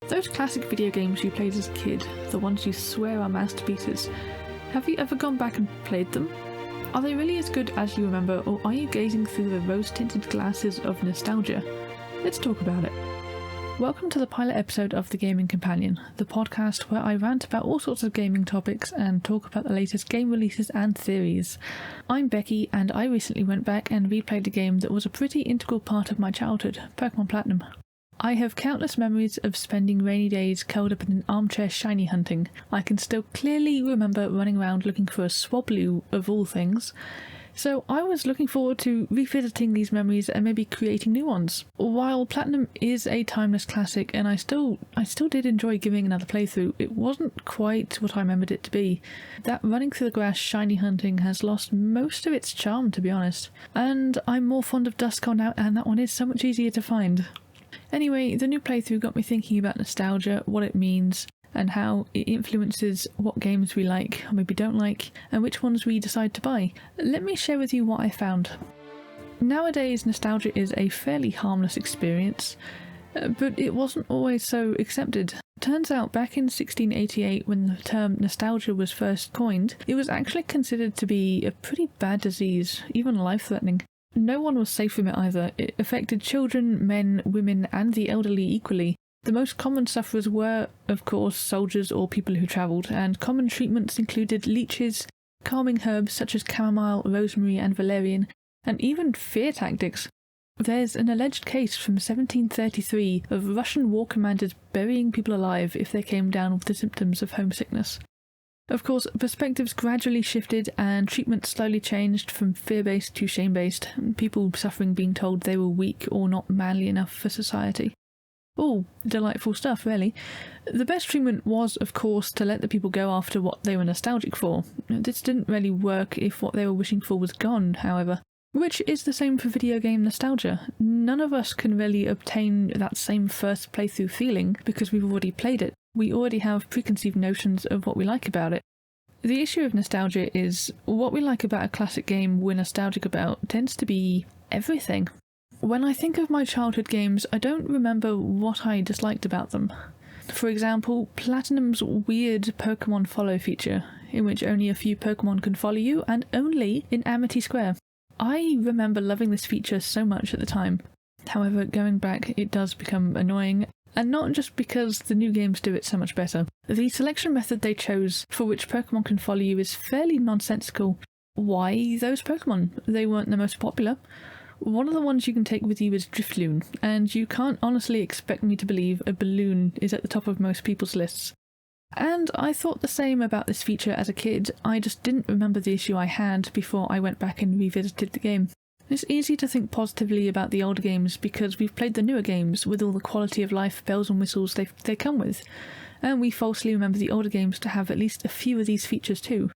Those classic video games you played as a kid, the ones you swear are masterpieces, have you ever gone back and played them? Are they really as good as you remember, or are you gazing through the rose-tinted glasses of nostalgia? Let's talk about it. Welcome to the pilot episode of The Gaming Companion, the podcast where I rant about all sorts of gaming topics and talk about the latest game releases and theories. I'm Becky, and I recently went back and replayed a game that was a pretty integral part of my childhood, Pokemon Platinum. I have countless memories of spending rainy days curled up in an armchair shiny hunting. I can still clearly remember running around looking for a Swablu of all things. So I was looking forward to revisiting these memories and maybe creating new ones. While Platinum is a timeless classic and I still did enjoy giving another playthrough, it wasn't quite what I remembered it to be. That running through the grass shiny hunting has lost most of its charm, to be honest. And I'm more fond of Duskon now, and that one is so much easier to find. Anyway, the new playthrough got me thinking about nostalgia, what it means, and how it influences what games we like, or maybe don't like, and which ones we decide to buy. Let me share with you what I found. Nowadays, nostalgia is a fairly harmless experience, but it wasn't always so accepted. Turns out back in 1688, when the term nostalgia was first coined, it was actually considered to be a pretty bad disease, even life-threatening. No one was safe from it either. It affected children, men, women, and the elderly equally. The most common sufferers were, of course, soldiers or people who travelled, and common treatments included leeches, calming herbs such as chamomile, rosemary, and valerian, and even fear tactics. There's an alleged case from 1733 of Russian war commanders burying people alive if they came down with the symptoms of homesickness. Of course, perspectives gradually shifted and treatment slowly changed from fear-based to shame-based, people suffering being told they were weak or not manly enough for society. All delightful stuff, really. The best treatment was, of course, to let the people go after what they were nostalgic for. This didn't really work if what they were wishing for was gone, however. Which is the same for video game nostalgia. None of us can really obtain that same first playthrough feeling because we've already played it. We already have preconceived notions of what we like about it. The issue of nostalgia is what we like about a classic game we're nostalgic about tends to be everything. When I think of my childhood games, I don't remember what I disliked about them. For example, Platinum's weird Pokemon follow feature, in which only a few Pokemon can follow you, and only in Amity Square. I remember loving this feature so much at the time. However, going back, it does become annoying, and not just because the new games do it so much better. The selection method they chose for which Pokemon can follow you is fairly nonsensical. Why those Pokemon? They weren't the most popular. One of the ones you can take with you is Drifloon, and you can't honestly expect me to believe a balloon is at the top of most people's lists. And I thought the same about this feature as a kid, I just didn't remember the issue I had before I went back and revisited the game. It's easy to think positively about the older games because we've played the newer games with all the quality of life bells and whistles they come with, and we falsely remember the older games to have at least a few of these features too.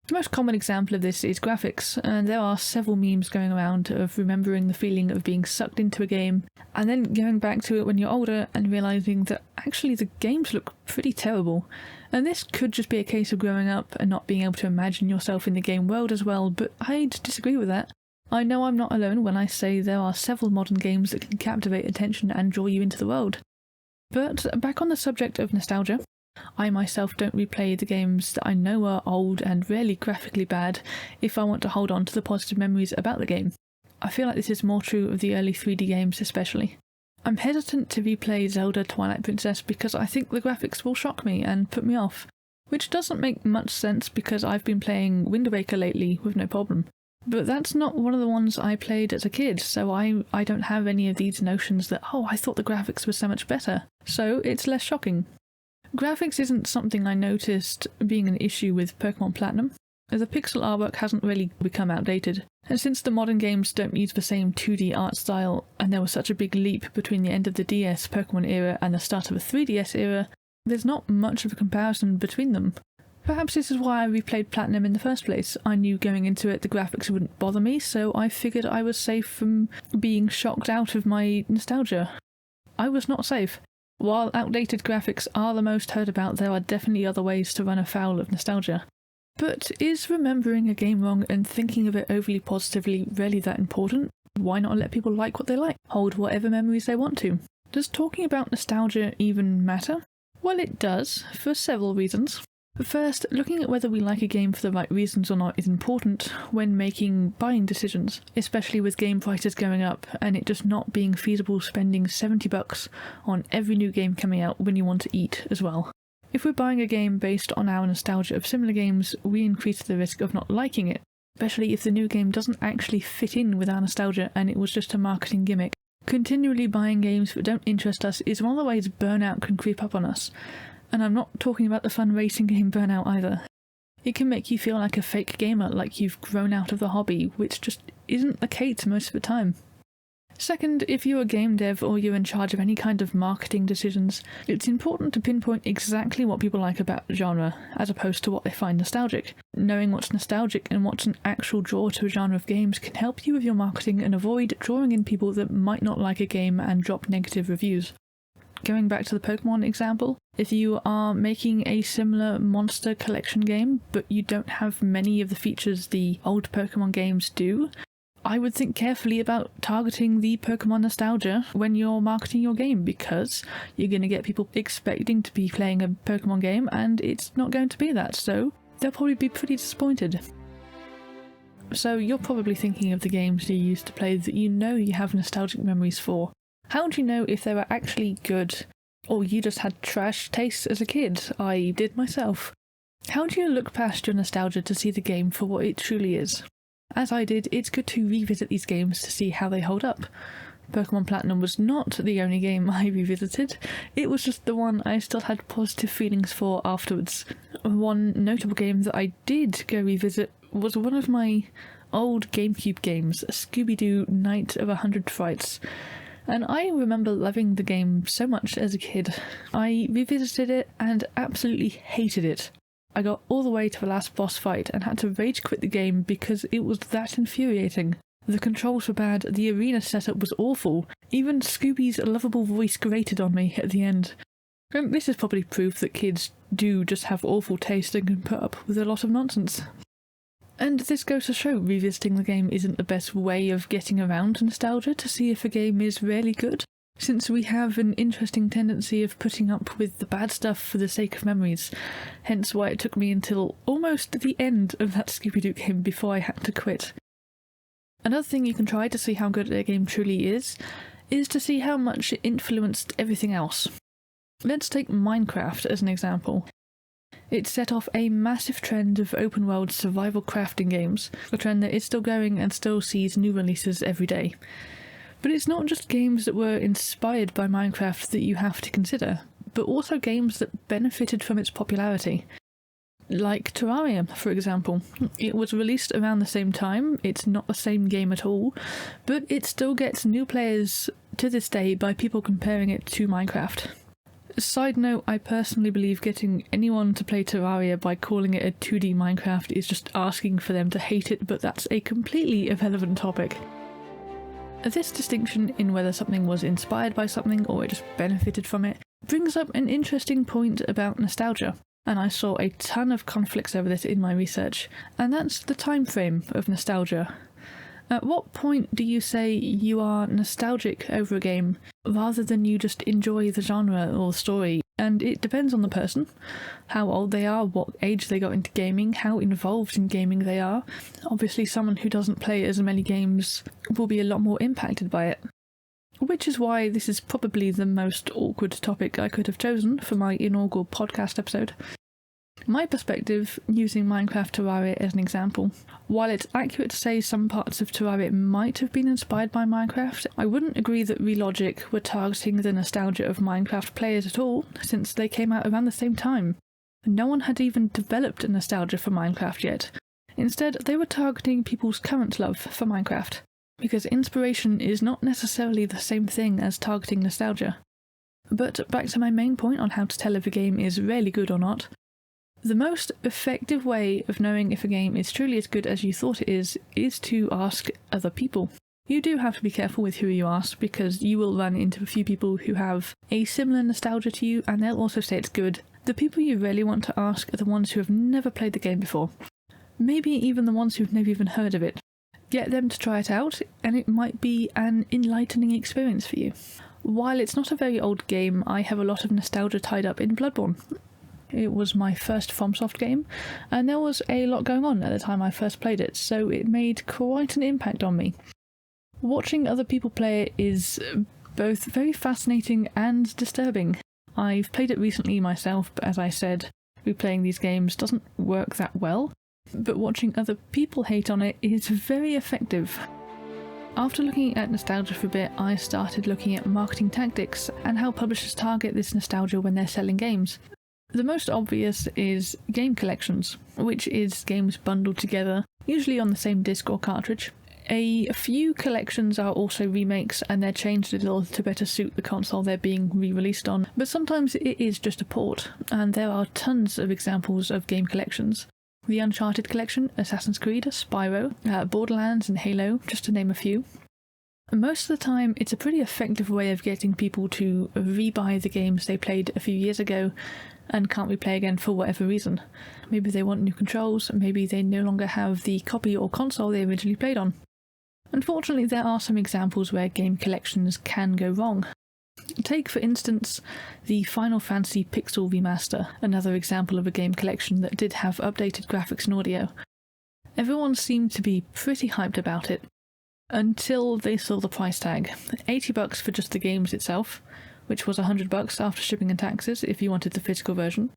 The most common example of this is graphics, and there are several memes going around of remembering the feeling of being sucked into a game, and then going back to it when you're older and realising that actually the games look pretty terrible. And this could just be a case of growing up and not being able to imagine yourself in the game world as well, but I'd disagree with that. I know I'm not alone when I say there are several modern games that can captivate attention and draw you into the world. But back on the subject of nostalgia, I myself don't replay the games that I know are old and rarely graphically bad if I want to hold on to the positive memories about the game. I feel like this is more true of the early 3D games especially. I'm hesitant to replay Zelda Twilight Princess because I think the graphics will shock me and put me off, which doesn't make much sense because I've been playing Wind Waker lately with no problem. But that's not one of the ones I played as a kid, so I don't have any of these notions that, oh, I thought the graphics were so much better, so it's less shocking. Graphics isn't something I noticed being an issue with Pokemon Platinum. The pixel artwork hasn't really become outdated, and since the modern games don't use the same 2D art style, and there was such a big leap between the end of the DS Pokemon era and the start of the 3DS era, there's not much of a comparison between them. Perhaps this is why I replayed Platinum in the first place. I knew going into it the graphics wouldn't bother me, so I figured I was safe from being shocked out of my nostalgia. I was not safe. While outdated graphics are the most heard about, there are definitely other ways to run afoul of nostalgia. But is remembering a game wrong and thinking of it overly positively really that important? Why not let people like what they like? Hold whatever memories they want to. Does talking about nostalgia even matter? Well, it does, for several reasons. First, looking at whether we like a game for the right reasons or not is important when making buying decisions, especially with game prices going up and it just not being feasible spending $70 on every new game coming out when you want to eat as well. If we're buying a game based on our nostalgia of similar games, we increase the risk of not liking it, especially if the new game doesn't actually fit in with our nostalgia and it was just a marketing gimmick. Continually buying games that don't interest us is one of the ways burnout can creep up on us. And I'm not talking about the fun racing game Burnout either. It can make you feel like a fake gamer, like you've grown out of the hobby, which just isn't the case most of the time. Second, if you're a game dev or you're in charge of any kind of marketing decisions, it's important to pinpoint exactly what people like about the genre, as opposed to what they find nostalgic. Knowing what's nostalgic and what's an actual draw to a genre of games can help you with your marketing and avoid drawing in people that might not like a game and drop negative reviews. Going back to the Pokemon example, if you are making a similar monster collection game, but you don't have many of the features the old Pokemon games do, I would think carefully about targeting the Pokemon nostalgia when you're marketing your game, because you're going to get people expecting to be playing a Pokemon game and it's not going to be that, so they'll probably be pretty disappointed. So you're probably thinking of the games you used to play that you know you have nostalgic memories for. How do you know if they were actually good, or you just had trash tastes as a kid? I did myself. How do you look past your nostalgia to see the game for what it truly is? As I did, it's good to revisit these games to see how they hold up. Pokemon Platinum was not the only game I revisited, it was just the one I still had positive feelings for afterwards. One notable game that I did go revisit was one of my old GameCube games, Scooby-Doo Night of 100 Frights. And I remember loving the game so much as a kid. I revisited it and absolutely hated it. I got all the way to the last boss fight and had to rage quit the game because it was that infuriating. The controls were bad, the arena setup was awful, even Scooby's lovable voice grated on me at the end. And this is probably proof that kids do just have awful taste and can put up with a lot of nonsense. And this goes to show revisiting the game isn't the best way of getting around nostalgia to see if a game is really good, since we have an interesting tendency of putting up with the bad stuff for the sake of memories, hence why it took me until almost the end of that Scooby-Doo game before I had to quit. Another thing you can try to see how good a game truly is to see how much it influenced everything else. Let's take Minecraft as an example. It set off a massive trend of open-world survival crafting games, a trend that is still going and still sees new releases every day. But it's not just games that were inspired by Minecraft that you have to consider, but also games that benefited from its popularity. Like Terraria, for example. It was released around the same time, it's not the same game at all, but it still gets new players to this day by people comparing it to Minecraft. Side note, I personally believe getting anyone to play Terraria by calling it a 2D Minecraft is just asking for them to hate it, but that's a completely irrelevant topic. This distinction in whether something was inspired by something or it just benefited from it brings up an interesting point about nostalgia, and I saw a ton of conflicts over this in my research, and that's the time frame of nostalgia. At what point do you say you are nostalgic over a game, rather than you just enjoy the genre or the story? And it depends on the person, how old they are, what age they got into gaming, how involved in gaming they are. Obviously someone who doesn't play as many games will be a lot more impacted by it. Which is why this is probably the most awkward topic I could have chosen for my inaugural podcast episode. My perspective, using Minecraft Terraria as an example, while it's accurate to say some parts of Terraria might have been inspired by Minecraft, I wouldn't agree that Relogic were targeting the nostalgia of Minecraft players at all, since they came out around the same time. No one had even developed a nostalgia for Minecraft yet. Instead, they were targeting people's current love for Minecraft, because inspiration is not necessarily the same thing as targeting nostalgia. But back to my main point on how to tell if a game is really good or not. The most effective way of knowing if a game is truly as good as you thought it is to ask other people. You do have to be careful with who you ask, because you will run into a few people who have a similar nostalgia to you and they'll also say it's good. The people you really want to ask are the ones who have never played the game before. Maybe even the ones who've never even heard of it. Get them to try it out and it might be an enlightening experience for you. While it's not a very old game, I have a lot of nostalgia tied up in Bloodborne. It was my first FromSoft game, and there was a lot going on at the time I first played it, so it made quite an impact on me. Watching other people play it is both very fascinating and disturbing. I've played it recently myself, but as I said, replaying these games doesn't work that well, but watching other people hate on it is very effective. After looking at nostalgia for a bit, I started looking at marketing tactics and how publishers target this nostalgia when they're selling games. The most obvious is game collections, which is games bundled together, usually on the same disc or cartridge. A few collections are also remakes, and they're changed a little to better suit the console they're being re-released on, but sometimes it is just a port, and there are tons of examples of game collections. The Uncharted collection, Assassin's Creed, Spyro, Borderlands and Halo, just to name a few. Most of the time, it's a pretty effective way of getting people to rebuy the games they played a few years ago and can't replay again for whatever reason. Maybe they want new controls, maybe they no longer have the copy or console they originally played on. Unfortunately, there are some examples where game collections can go wrong. Take, for instance, the Final Fantasy Pixel Remaster, another example of a game collection that did have updated graphics and audio. Everyone seemed to be pretty hyped about it, until they saw the price tag. $80 for just the games itself, which was $100 after shipping and taxes if you wanted the physical version.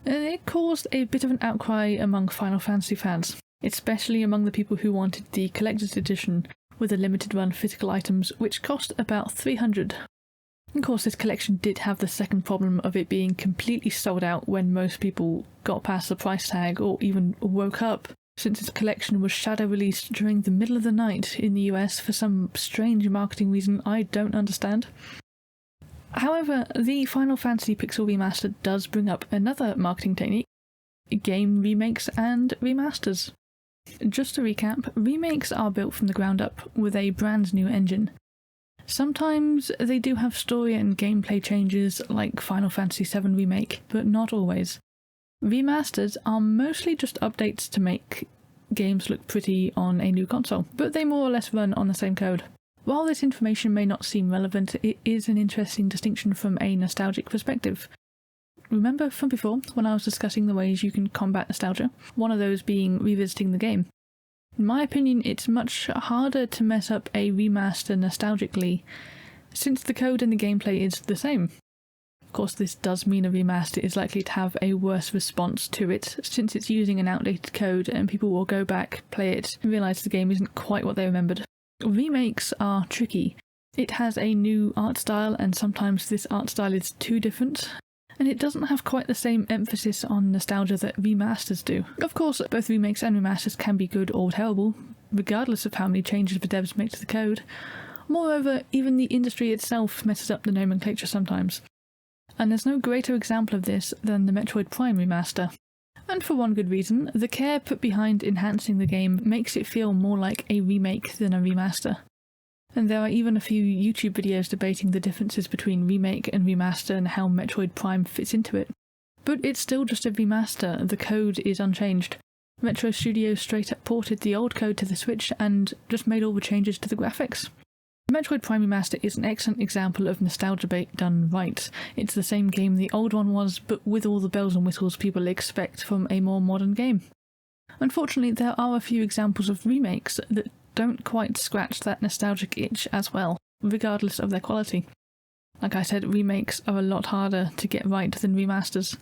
And it caused a bit of an outcry among Final Fantasy fans, especially among the people who wanted the collector's edition with the limited run physical items, which cost about $300. Of course, this collection did have the second problem of it being completely sold out when most people got past the price tag or even woke up, since its collection was shadow released during the middle of the night in the US for some strange marketing reason I don't understand. However, the Final Fantasy Pixel Remaster does bring up another marketing technique: game remakes and remasters. Just to recap, remakes are built from the ground up with a brand new engine. Sometimes they do have story and gameplay changes like Final Fantasy VII Remake, but not always. Remasters are mostly just updates to make games look pretty on a new console, but they more or less run on the same code. While this information may not seem relevant, it is an interesting distinction from a nostalgic perspective. Remember from before, when I was discussing the ways you can combat nostalgia, one of those being revisiting the game. In my opinion, it's much harder to mess up a remaster nostalgically, since the code and the gameplay is the same. Of course, this does mean a remaster is likely to have a worse response to it, since it's using an outdated code and people will go back, play it, and realise the game isn't quite what they remembered. Remakes are tricky. It has a new art style, and sometimes this art style is too different, and it doesn't have quite the same emphasis on nostalgia that remasters do. Of course, both remakes and remasters can be good or terrible, regardless of how many changes the devs make to the code. Moreover, even the industry itself messes up the nomenclature sometimes. And there's no greater example of this than the Metroid Prime remaster. And for one good reason, the care put behind enhancing the game makes it feel more like a remake than a remaster. And there are even a few YouTube videos debating the differences between remake and remaster and how Metroid Prime fits into it. But it's still just a remaster, the code is unchanged. Metro Studios straight up ported the old code to the Switch and just made all the changes to the graphics. Metroid Prime Remaster is an excellent example of nostalgia bait done right. It's the same game the old one was, but with all the bells and whistles people expect from a more modern game. Unfortunately, there are a few examples of remakes that don't quite scratch that nostalgic itch as well, regardless of their quality. Like I said, remakes are a lot harder to get right than remasters.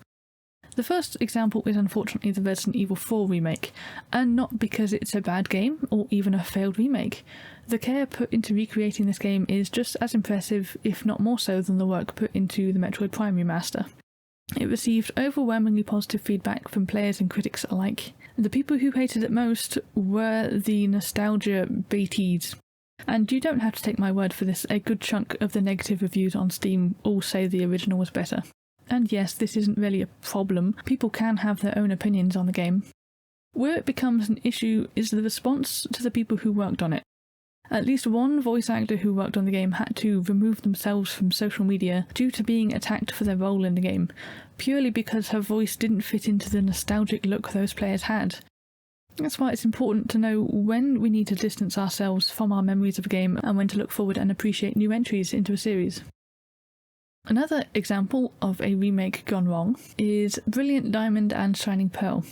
The first example is unfortunately the Resident Evil 4 remake, and not because it's a bad game or even a failed remake. The care put into recreating this game is just as impressive, if not more so, than the work put into the Metroid Prime remaster. It received overwhelmingly positive feedback from players and critics alike. The people who hated it most were the nostalgia baities. And you don't have to take my word for this, a good chunk of the negative reviews on Steam all say the original was better. And yes, this isn't really a problem, people can have their own opinions on the game. Where it becomes an issue is the response to the people who worked on it. At least one voice actor who worked on the game had to remove themselves from social media due to being attacked for their role in the game, purely because her voice didn't fit into the nostalgic look those players had. That's why it's important to know when we need to distance ourselves from our memories of a game and when to look forward and appreciate new entries into a series. Another example of a remake gone wrong is Brilliant Diamond and Shining Pearl.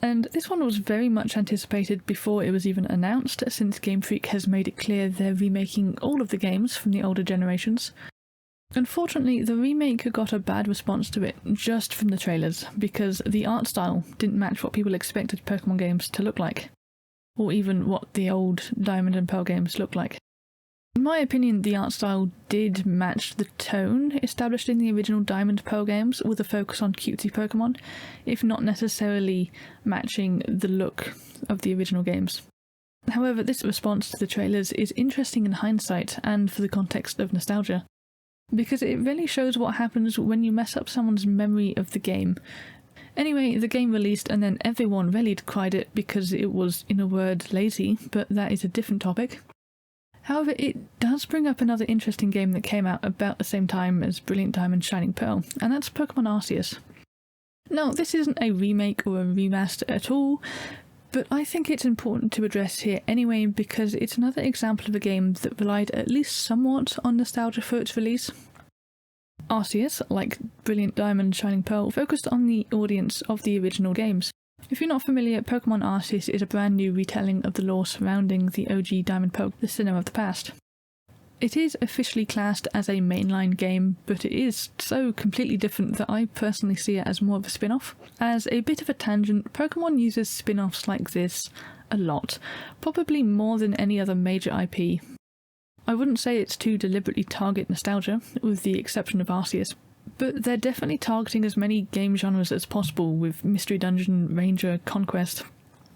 And this one was very much anticipated before it was even announced, since Game Freak has made it clear they're remaking all of the games from the older generations. Unfortunately, the remake got a bad response to it just from the trailers, because the art style didn't match what people expected Pokemon games to look like, or even what the old Diamond and Pearl games looked like. In my opinion, the art style did match the tone established in the original Diamond Pearl games, with a focus on cutesy Pokemon, if not necessarily matching the look of the original games. However, this response to the trailers is interesting in hindsight and for the context of nostalgia, because it really shows what happens when you mess up someone's memory of the game. Anyway, the game released and then everyone really decried it because it was, in a word, lazy, but that is a different topic. However, it does bring up another interesting game that came out about the same time as Brilliant Diamond Shining Pearl, and that's Pokemon Arceus. Now, this isn't a remake or a remaster at all, but I think it's important to address here anyway because it's another example of a game that relied at least somewhat on nostalgia for its release. Arceus, like Brilliant Diamond Shining Pearl, focused on the audience of the original games. If you're not familiar, Pokemon Arceus is a brand new retelling of the lore surrounding the OG Diamond Pearl, the Sinnoh of the past. It is officially classed as a mainline game, but it is so completely different that I personally see it as more of a spin-off. As a bit of a tangent, Pokemon uses spin-offs like this a lot, probably more than any other major IP. I wouldn't say it's to deliberately target nostalgia, with the exception of Arceus, but they're definitely targeting as many game genres as possible with Mystery Dungeon, Ranger, Conquest.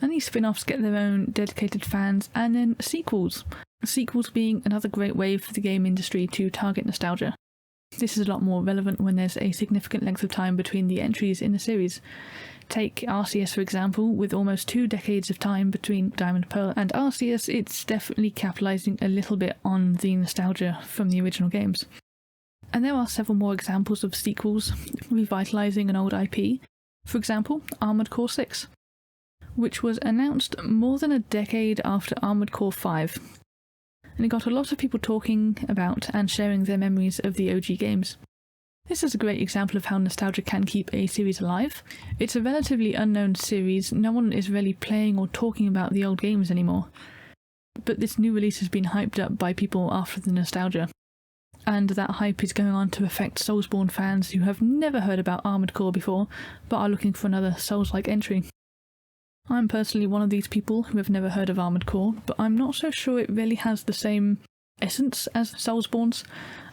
And these spin-offs get their own dedicated fans, and then sequels. Sequels being another great way for the game industry to target nostalgia. This is a lot more relevant when there's a significant length of time between the entries in a series. Take Arceus for example, with almost 2 decades of time between Diamond Pearl and Arceus, it's definitely capitalising a little bit on the nostalgia from the original games. And there are several more examples of sequels revitalising an old IP. For example, Armored Core 6, which was announced more than a decade after Armored Core 5. And it got a lot of people talking about and sharing their memories of the OG games. This is a great example of how nostalgia can keep a series alive. It's a relatively unknown series, no one is really playing or talking about the old games anymore. But this new release has been hyped up by people after the nostalgia. And that hype is going on to affect Soulsborne fans who have never heard about Armored Core before, but are looking for another Souls-like entry. I'm personally one of these people who have never heard of Armored Core, but I'm not so sure it really has the same essence as Soulsborne's.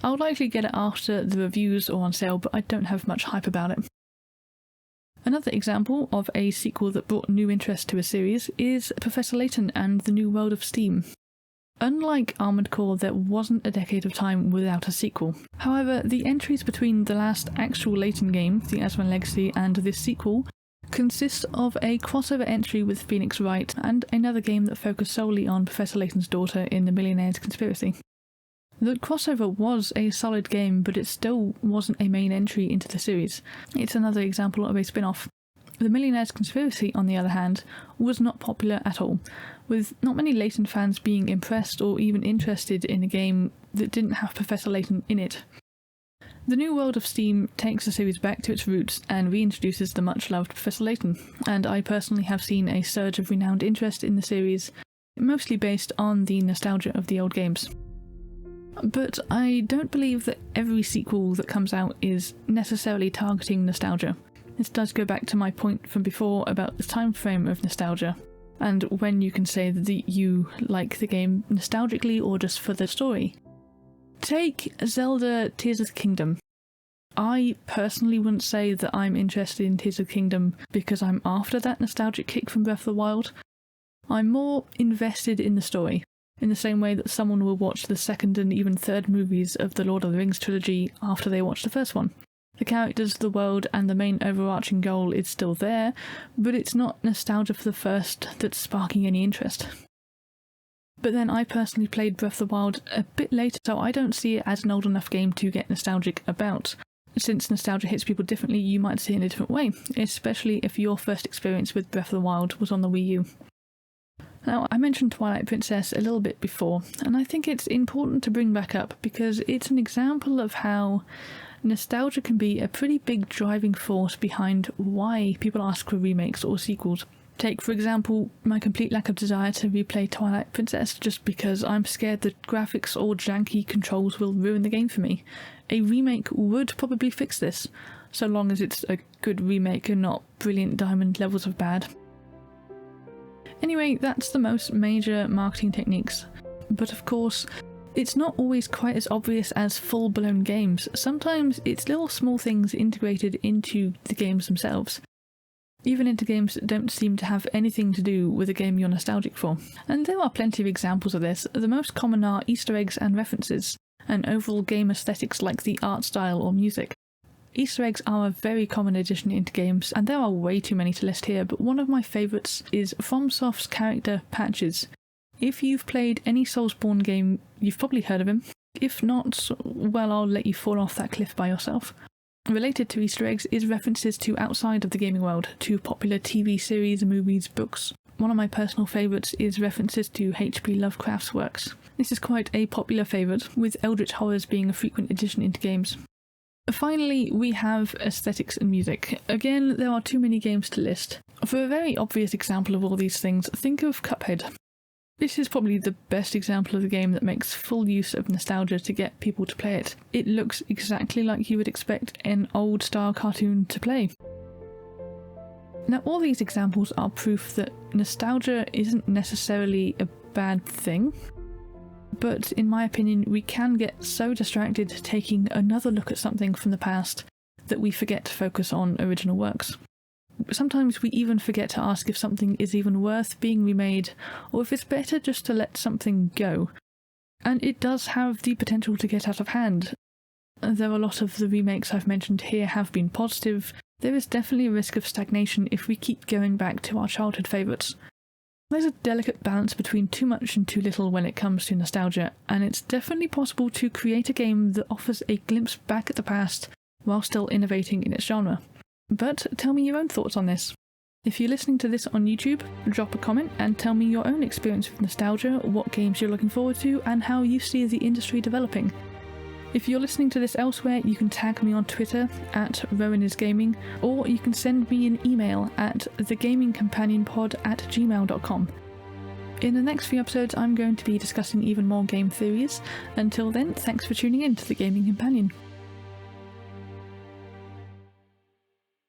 I would likely get it after the reviews or on sale, but I don't have much hype about it. Another example of a sequel that brought new interest to a series is Professor Layton and the New World of Steam. Unlike Armored Core, there wasn't a decade of time without a sequel. However, the entries between the last actual Layton game, The Aswan Legacy, and this sequel consists of a crossover entry with Phoenix Wright and another game that focused solely on Professor Layton's daughter in The Millionaire's Conspiracy. The crossover was a solid game, but it still wasn't a main entry into the series. It's another example of a spin-off. The Millionaire's Conspiracy, on the other hand, was not popular at all, with not many Layton fans being impressed or even interested in a game that didn't have Professor Layton in it. The New World of Steam takes the series back to its roots and reintroduces the much-loved Professor Layton, and I personally have seen a surge of renowned interest in the series, mostly based on the nostalgia of the old games. But I don't believe that every sequel that comes out is necessarily targeting nostalgia. This does go back to my point from before about the time frame of nostalgia, and when you can say that you like the game nostalgically or just for the story. Take Zelda Tears of the Kingdom. I personally wouldn't say that I'm interested in Tears of the Kingdom because I'm after that nostalgic kick from Breath of the Wild. I'm more invested in the story, in the same way that someone will watch the second and even third movies of the Lord of the Rings trilogy after they watch the first one. The characters, the world, and the main overarching goal is still there, but it's not nostalgia for the first that's sparking any interest. But then I personally played Breath of the Wild a bit later, so I don't see it as an old enough game to get nostalgic about. Since nostalgia hits people differently, you might see it in a different way, especially if your first experience with Breath of the Wild was on the Wii U. Now, I mentioned Twilight Princess a little bit before, and I think it's important to bring back up because it's an example of how nostalgia can be a pretty big driving force behind why people ask for remakes or sequels. Take, for example, my complete lack of desire to replay Twilight Princess just because I'm scared the graphics or janky controls will ruin the game for me. A remake would probably fix this, so long as it's a good remake and not brilliant diamond levels of bad. Anyway, that's the most major marketing techniques. But of course, it's not always quite as obvious as full-blown games. Sometimes it's little small things integrated into the games themselves. Even into games that don't seem to have anything to do with the game you're nostalgic for. And there are plenty of examples of this. The most common are Easter eggs and references, and overall game aesthetics like the art style or music. Easter eggs are a very common addition into games, and there are way too many to list here, but one of my favourites is FromSoft's character Patches. If you've played any Soulsborne game, you've probably heard of him. If not, well, I'll let you fall off that cliff by yourself. Related to Easter eggs is references to outside of the gaming world, to popular TV series, movies, books. One of my personal favourites is references to H.P. Lovecraft's works. This is quite a popular favourite, with eldritch horrors being a frequent addition into games. Finally, we have aesthetics and music. Again, there are too many games to list. For a very obvious example of all these things, think of Cuphead. This is probably the best example of the game that makes full use of nostalgia to get people to play it. It looks exactly like you would expect an old-style cartoon to play. Now, all these examples are proof that nostalgia isn't necessarily a bad thing, but in my opinion, we can get so distracted taking another look at something from the past that we forget to focus on original works. Sometimes we even forget to ask if something is even worth being remade, or if it's better just to let something go. And it does have the potential to get out of hand. Though a lot of the remakes I've mentioned here have been positive, there is definitely a risk of stagnation if we keep going back to our childhood favourites. There's a delicate balance between too much and too little when it comes to nostalgia, and it's definitely possible to create a game that offers a glimpse back at the past while still innovating in its genre. But tell me your own thoughts on this. If you're listening to this on YouTube, drop a comment and tell me your own experience with nostalgia, what games you're looking forward to, and how you see the industry developing. If you're listening to this elsewhere, you can tag me on Twitter at RowanIsGaming, or you can send me an email at thegamingcompanionpod@gmail.com. In the next few episodes, I'm going to be discussing even more game theories. Until then, thanks for tuning in to The Gaming Companion.